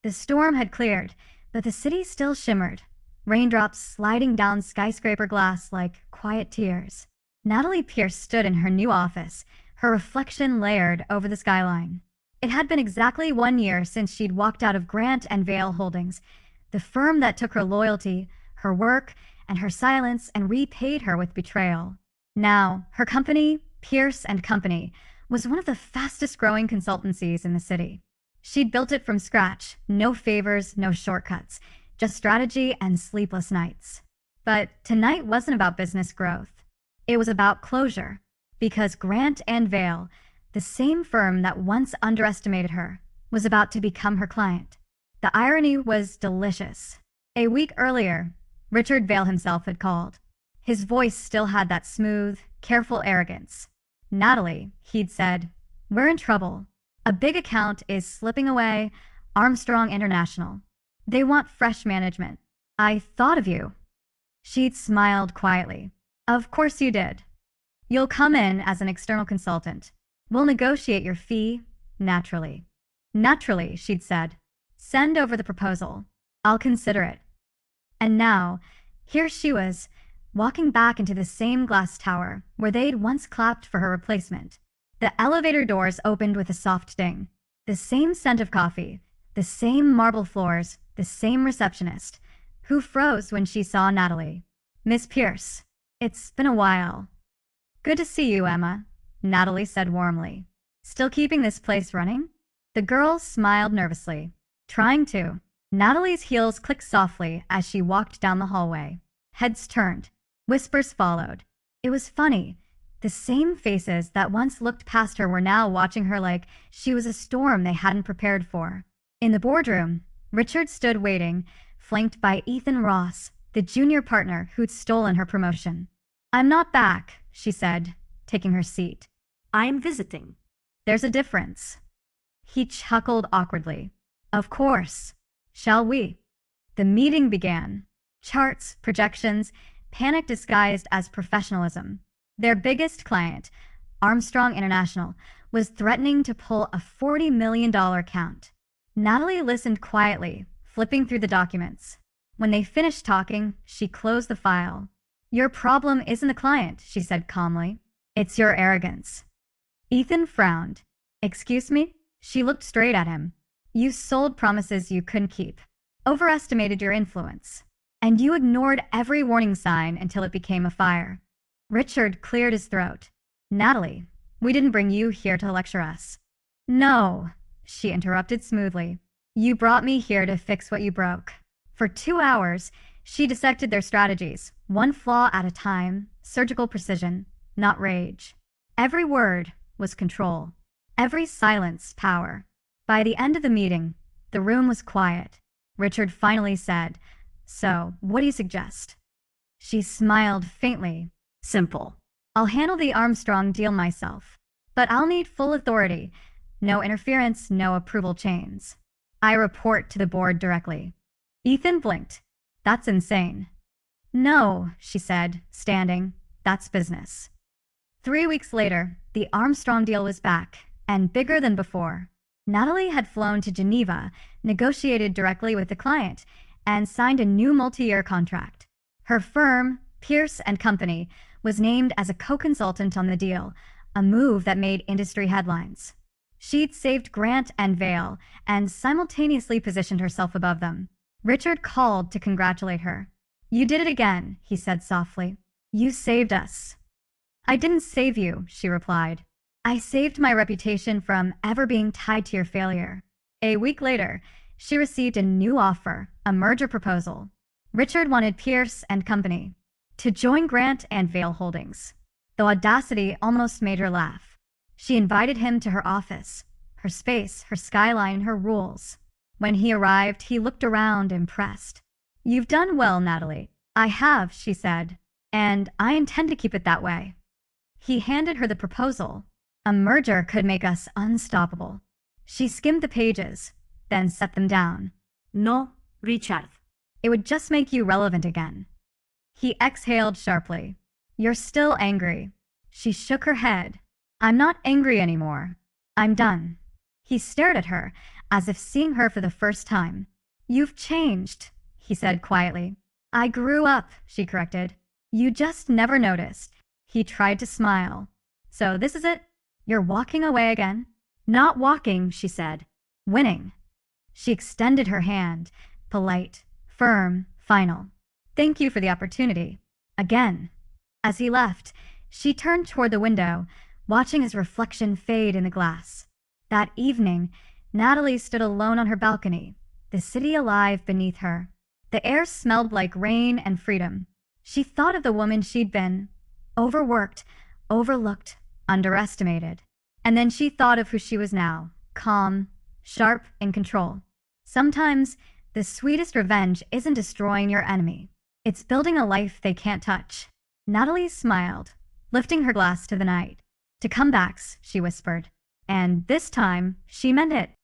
The storm had cleared, but the city still shimmered, raindrops sliding down skyscraper glass like quiet tears. Natalie Pierce stood in her new office, her reflection layered over the skyline. It had been exactly 1 year since she'd walked out of Grant and Vale Holdings, the firm that took her loyalty, her work, and her silence and repaid her with betrayal. Now, her company, Pierce and Company, was one of the fastest growing consultancies in the city. She'd built it from scratch, no favors, no shortcuts, just strategy and sleepless nights. But tonight wasn't about business growth. It was about closure, because Grant and Vale, the same firm that once underestimated her, was about to become her client. The irony was delicious. A week earlier, Richard Vale himself had called. His voice still had that smooth, careful arrogance. "Natalie," he'd said, "we're in trouble. A big account is slipping away, Armstrong International. They want fresh management. I thought of you." She'd smiled quietly. "Of course you did. You'll come in as an external consultant. We'll negotiate your fee, naturally." "Naturally," she'd said. "Send over the proposal. I'll consider it." And now, here she was, walking back into the same glass tower where they'd once clapped for her replacement. The elevator doors opened with a soft ding. The same scent of coffee, the same marble floors, the same receptionist, who froze when she saw Natalie. "Miss Pierce, it's been a while." "Good to see you, Emma," Natalie said warmly. "Still keeping this place running?" The girl smiled nervously. "Trying to." Natalie's heels clicked softly as she walked down the hallway. Heads turned. Whispers followed. It was funny. The same faces that once looked past her were now watching her like she was a storm they hadn't prepared for. In the boardroom, Richard stood waiting, flanked by Ethan Ross, the junior partner who'd stolen her promotion. "I'm not back," she said, taking her seat. "I'm visiting." "There's a difference." He chuckled awkwardly. "Of course. Shall we?" The meeting began. Charts, projections, panic disguised as professionalism. Their biggest client, Armstrong International, was threatening to pull a $40 million account. Natalie listened quietly, flipping through the documents. When they finished talking, she closed the file. "Your problem isn't the client," she said calmly. "It's your arrogance." Ethan frowned. "Excuse me?" She looked straight at him. "You sold promises you couldn't keep, overestimated your influence, and you ignored every warning sign until it became a fire." Richard cleared his throat. "Natalie, we didn't bring you here to lecture us." "No," she interrupted smoothly. "You brought me here to fix what you broke." For 2 hours, she dissected their strategies, one flaw at a time, surgical precision, not rage. Every word was control. Every silence, power. By the end of the meeting, the room was quiet. Richard finally said, "So, what do you suggest?" She smiled faintly. "Simple. "I'll handle the Armstrong deal myself. But I'll need full authority. No interference, no approval chains. I report to the board directly." Ethan blinked. "That's insane." "No," she said, standing. "That's business." 3 weeks later, the Armstrong deal was back, and bigger than before. Natalie had flown to Geneva, negotiated directly with the client, and signed a new multi-year contract. Her firm, Pierce and Company, was named as a co-consultant on the deal, a move that made industry headlines. She'd saved Grant and Vale, and simultaneously positioned herself above them. Richard called to congratulate her. "You did it again," he said softly. "You saved us." "I didn't save you," she replied. "I saved my reputation from ever being tied to your failure." A week later, she received a new offer, a merger proposal. Richard wanted Pierce and Company to join Grant and Vale Holdings. The audacity almost made her laugh. She invited him to her office, her space, her skyline, her rules. When he arrived, he looked around, impressed. "You've done well, Natalie." "I have," she said, "and I intend to keep it that way." He handed her the proposal. A merger could make us unstoppable. She skimmed the pages, then set them down. "No, Richard." "It would just make you relevant again." He exhaled sharply. "You're still angry." She shook her head. "I'm not angry anymore. I'm done." He stared at her, as if seeing her for the first time. "You've changed," he said quietly. "I grew up," she corrected. "You just never noticed." He tried to smile. "So this is it? You're walking away again?" "Not walking," she said. "Winning." She extended her hand, polite, firm, final. "Thank you for the opportunity." Again. As he left, she turned toward the window, watching his reflection fade in the glass. That evening, Natalie stood alone on her balcony, the city alive beneath her. The air smelled like rain and freedom. She thought of the woman she'd been, overworked, overlooked, underestimated. And then she thought of who she was now, calm, sharp, in control. Sometimes, the sweetest revenge isn't destroying your enemy. It's building a life they can't touch. Natalie smiled, lifting her glass to the night. "To comebacks," she whispered. And this time, she meant it.